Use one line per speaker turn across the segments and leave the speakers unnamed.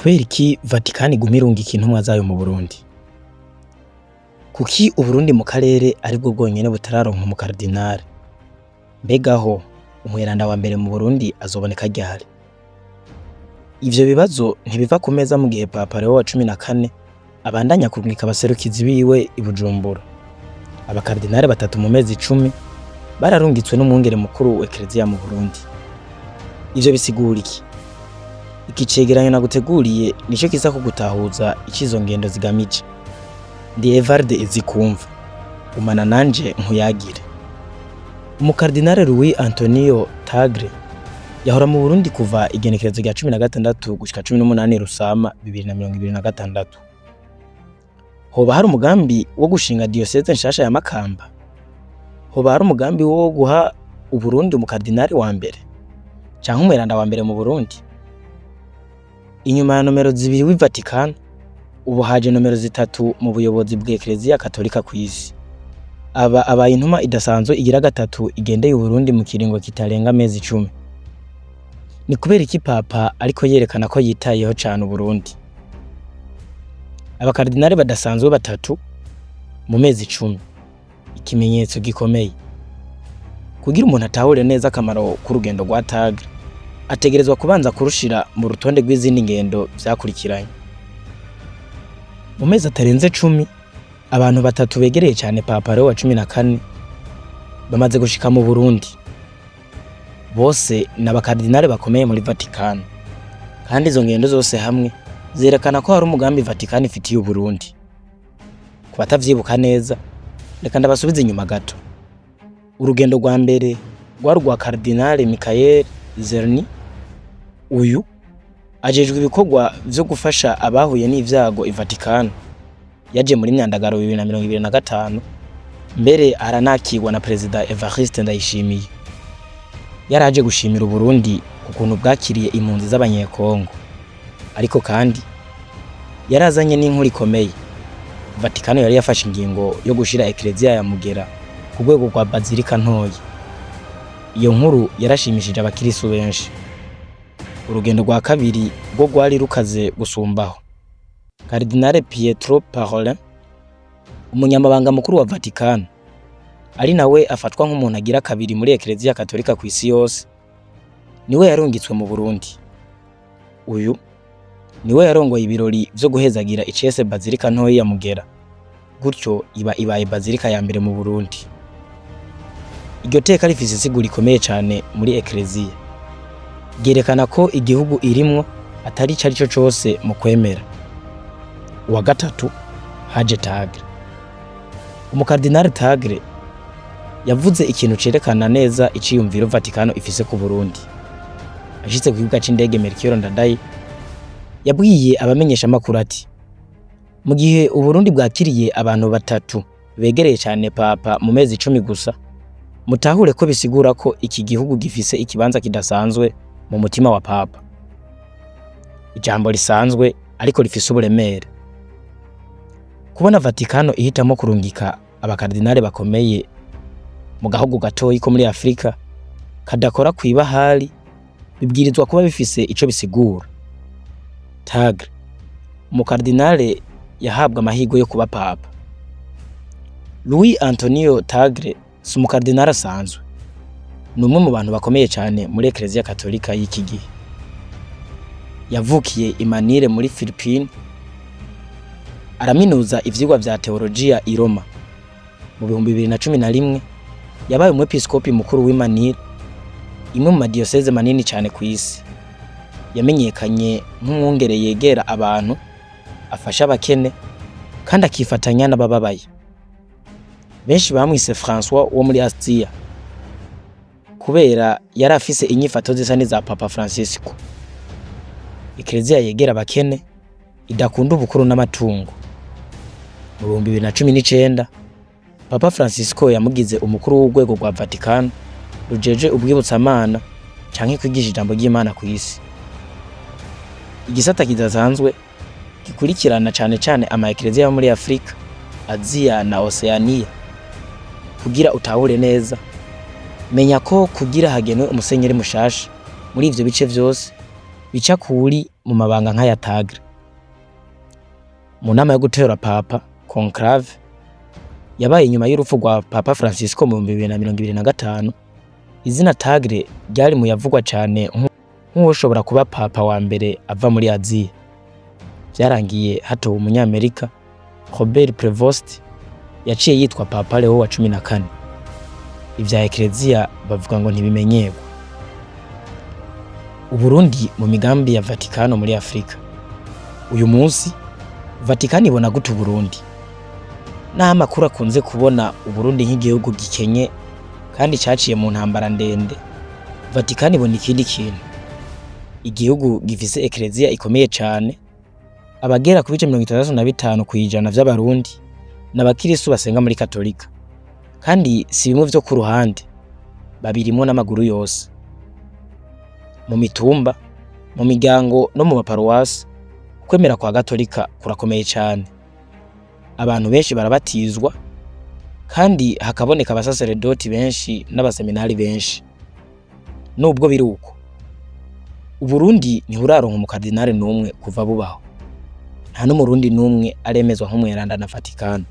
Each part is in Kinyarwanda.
Kubera iki Vatican iguma irungika intumwa zayo mu Burundi? Kuki Uburundi mu karere aribwo bwonyene butararonka umukardinali? Mbegaho umweranda wa mbere mu Burundi azoboneka ryari? Ivyo bibazo ntibiva ku meza mu gihe Papa Leo wa 14 abandanya kurungika abaserukizi biwe i Bujumbura. Abakardinali batatu mu mezi 10 bararungitswe n'umwungere mukuru wa Eklezia mu Burundi. Ivyo bisigura iki? Iki cegeranyo naguteguriye nico kisa ko gutahuza ikizo ngendo zigamije. Ndi Evarde Izikumva, umana nanje nkuyagire. Umukardinali Louis Antonio Tagle yahora mu Burundi kuva igenekerezo rya 16 gushika 18 Rusama 2026. Hoba hari umugambi wo gushinga diocese nshasha ya Makamba? Hoba hari umugambi wo guha Uburundi umukardinali wa mbere canke umweranda wa mbere mu Burundi? Inyuma ya nomero 2 w'i Vatican, ubu haje nomero 3 mu buyobozi bw'Eklezia Katolika kw'isi. Abaye intuma idasanzwe igira gatatu igendeye Uburundi mu kiringo kitarenga amezi 10. Ni kubera iki Papa ariko yerekana ko yitayeho cane Uburundi? Abakardinali badasanzwe batatu mu mezi 10, ikimenyetso gikomeye. Kugira umuntu atahure neza akamaro k'urugendo rwa Tagle, ategerezwa kubanza kurushira mu rutonde rw'izindi ngendo vyakurikiranye. Mu mezi atarenze 10, abantu batatu begereye cyane Papa Leo wa 14 bamaze gushika mu Burundi. Bose n'abakardinali bakomeye muri Vatican, kandi izo ngendo zose hamwe zerekana ko hari umugambi Vatican ifitiye Uburundi. Ku batavyibuka neza, reka ndabasubiza inyuma gato. Urugendo rwa mbere rwa Kardinali Michael Zerni, uyu ajejwe ibikorwa vyo gufasha abahuye n'ivyago i Vatican, yaje muri myandagaro 2025, mbere aranakirwa na President Evariste Ndayishimiye. Yaraje gushimira Uburundi kukuntu bwakiriye impunzi z'abanyekongo, ariko kandi yarazanye n'inkuru ikomeye. Vatican yari yafashe ingingo yo gushira Eklezia ya Mugera ku rwego rwa Bazilika ntoyi. Iyo nkuru yarashimishije abakirisu benshi. Urugendo rwa kabiri rwo rwari rukaze gusumbaho. Cardinal Pietro Parolin, umunyamabanga mukuru wa Vatican, ari nawe afatwa nk'umuntu agira kabiri muri Eklezia Katolika kw'isi yose, niwe yarungitswe mu Burundi. Uyu niwe yarongoye ibirori vyo guhezagira icese Bazilika ntoyi ya Mugera, gutyo ibaye Bazilika ya mbere mu Burundi. Iryo teka rifise isiguro ikomeye cyane muri Eklezia. Gerekana ko igihugu irimwo atari carico cose mu kwemera. Uwa gatatu haje Tagle. Umukardinali Tagle yavuze ikintu cerekana neza iciyumviro Vatican ifise ku Burundi. Ashitse ku kibuga c'indege Melchior Ndadaye, yabwiye abamenyesha makuru ati: mu gihe Uburundi bwakiriye abantu batatu begereye cyane Papa mu mezi 10 gusa, mutahure ko bisigura ko iki gihugu gifise ikibanza kidasanzwe mu mutima wa Papa. Ijambo risanzwe ariko rifise uburemere. Kubona Vatican ihitamo kurungika abakardinali bakomeye mu gahugu gatoyi ko muri Afrika kadakora kwibahari, bibwirizwa kuba bifise ico bisigura. Tagle, umukardinali yahabwa amahirwe yo kuba Papa. Louis Antonio Tagle si umukardinali asanzwe. Ni umwe mu bantu bakomeye cyane muri Eklezia Katolika y'iki gihe. Yavukiye i Manille muri Philippines, araminuza ivyigwa vya teologia i Roma. Mu 2011 yabaye umwepiskopi mukuru w'i Manille, imwe mu madiocese manini cyane ku isi. Yamenyekanye nk'umwungere yegera abantu, afasha abakene kandi akifatanya n'abababaye. Benshi bamwise François wo muri Astia, kubera yari afise inyifato zisa n'iza Papa Francisco. Eklezia yegera abakene, idakunda ubukuru n'amatungo. Mu 2019 Papa Francisco yamugize umukuru w'urwego rwa Vatican rujeje ubwibutsamana canke kwigisha ijambo ry'Imana ku isi. Igisata kidasanzwe gikurikirana cane ama Eklezia yo muri Afrika, Asia na Oceania. Kugira utahure neza, menya ko kugira hagenwe umusenyeri mushasha muri ivyo bice vyose bica kuri mu mabanga nk'aya Tagle. Mu nama yo gutora papa conclave yabaye inyuma y'urupfu rwa Papa Francisco mu 2025, izina Tagle ryari mu yavugwa cyane nk'uwoshobora kuba papa wa mbere ava muri Aziya. Byarangiye hatowe umunyamerika Robert Prevost yaciye yitwa Papa Leo wa 14. Ivya Eklezia bavuga ngo ntibimenyerwa. Uburundi mu migambi ya Vatikano muri Afrika. Uyu munsi Vatikano ibona gute Burundi? Naho amakuru akunze kubona Uburundi nk'igihugu gikenye kandi cyaciye mu ntambara ndende, Vatikano ibona ikindi kintu. Igihugu gifise Eklezia ikomeye cyane, abagera ku bice 65% kwijana vy'abarundi n'abakirisu basenga muri Katolika, kandi si bimwe vyo ku ruhande, babirimo n'amaguru yose. Mu mitumba, mu miryango no mu maparuwasi, kwemera kwa Gatolika kurakomeye cyane. Abantu benshi barabatizwa kandi hakaboneka abasaseredoti benshi n'abaseminari benshi. Nubwo biri uko, Uburundi ntiburaronka umukardinali n'umwe kuva bubaho. Nta n'umurundi n'umwe aremezwa nk'umweranda na Vatikano.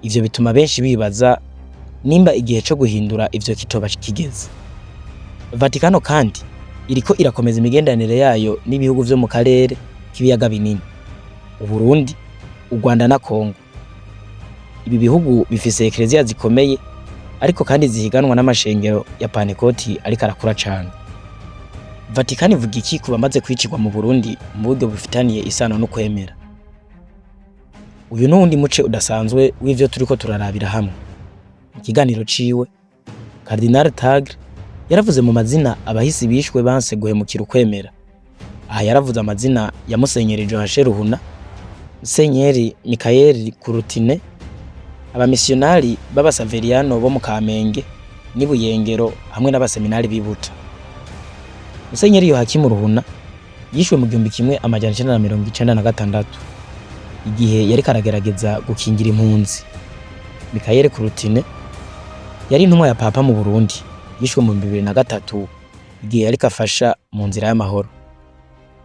Ivyo bituma benshi bibaza nimba igihe cyo guhindura ivyo kitoba kigeze. Vatikano kandi iriko irakomeza imigendanire yayo n'ibihugu vyo mu karere k'ibiyaga binini, Uburundi, u Rwanda na Kongo. Ibi bihugu bifise Eklezia zikomeye ariko kandi zihiganwa n'amashengero ya Pantekoti ariko arakura cyane. Vatikano ivuga iki ku bamaze kwicirwa mu Burundi mu buryo bufitaniye isano no kwemera? Uyu n'undi muce udasanzwe w'ivyo turiko turarabira hamwe. Ikiganiro ciwe Cardinal Tagle yaravuze mu mazina abahisi bishwe banse guhemukira ukwemera. Aha yaravuze amazina ya Musenyeri Joachim Ruhuna, Musenyeri Michael Kurutine, abamisionari b'abasaveriano bo mu Kamenge n'Ibuyengero hamwe n'abaseminari bibuta. Musenyeri Yohakimu Ruhuna yishwe mu 1996 igihe yari karagerageza gukingira impunzi. Michael Kurutine yari intumwa ya Papa mu Burundi, yishwe mu 2003 igihe yari kafasha mu nzira y'amahoro.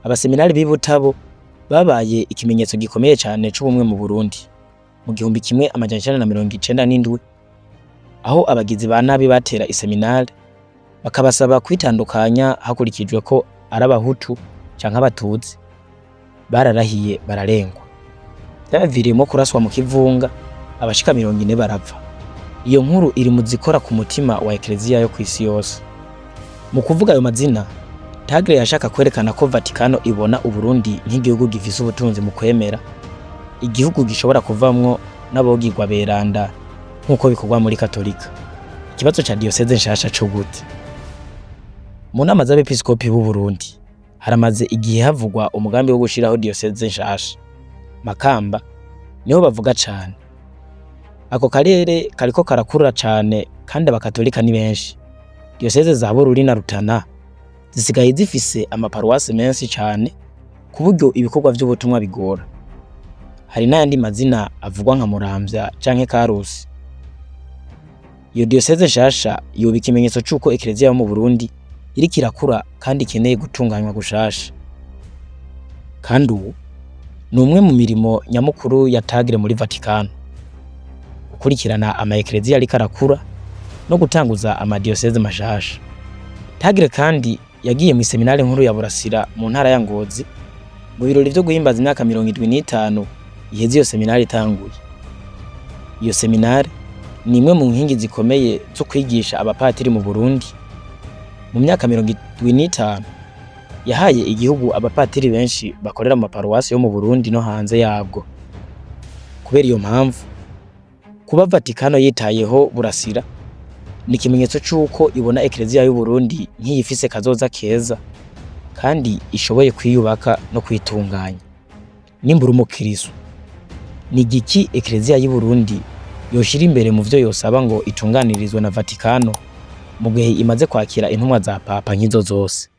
Abaseminari b'ibutabo babaye ikimenyetso gikomeye cyane c'ubumwe mu Burundi mu 1997, aho abagizi ba nabi batera iseminari bakabasaba kwitandukanya hakurikijwe ko ari abahutu canke abatutsi. Bararahiye bararengwa, byaviriyemo kuraswa mu kivunga, abashika 40 barapfa. Iyo nkuru iri mu zikora ku mutima wa Eklezia yo kwisi yose. Mu kuvuga ayo mazina, Tagle yashaka kwerekana ko Vatikano ibona Uburundi nk'igihugu gifise ubutunzi mu kwemera, igihugu gishobora kuvamwo n'abogirwa beranda nk'uko bikorwa muri Katolika. Ikibazo ca diocese nshasha cyo gute? Mu nama z'abepiskopi b'u Burundi haramaze igihe havugwa umugambi wo gushiraho diocese nshasha. Makamba niho bavuga cyane. Ako karere kariko karakura cyane kandi abakatolika ni benshi. Diocese za Bururi na Rutana zisigaye zifise amaparuwasi menshi cyane ku buryo ibikorwa by'ubutumwa bigora. Hari n'ayandi mazina avugwa nka Muramvya canke Karusi. Iyo diocese nshasha yoba ikimenyetso c'uko Eklezia yo mu Burundi iriko irakura kandi ikeneye gutunganywa gushasha. Kandi ubu ni umwe mu mirimo nyamukuru ya Tagle muri Vatikano, gukurikirana ama Eklezia ariko arakura no gutanguza ama diocese mashasha. Tagle kandi yagiye mu seminari nkuru ya Burasira mu ntara ya Ngozi mu birori vyo guhimbaza imyaka 75 iheze iyo seminari itanguye. Iyo seminari ni imwe mu nkingi zikomeye zo kwigisha abapatiri mu Burundi. Mu myaka 75 yahaye igihugu abapatiri benshi bakorera mu maparuwasi yo mu Burundi no hanze yabwo. Kubera iyo mpamvu, kuba Vatikano yitayeho Burasira ni ikimenyetso c'uko ibona Eklezia y'u Burundi nk'iyifise kazoza keza kandi ishoboye kwiyubaka no kwitunganya. Nimbura umukirisu, ni igiki Eklezia y'u Burundi yoshira imbere mu vyo yosaba ngo itunganirizwe na Vatikano mu gihe imaze kwakira intumwa za Papa nk'izo zose?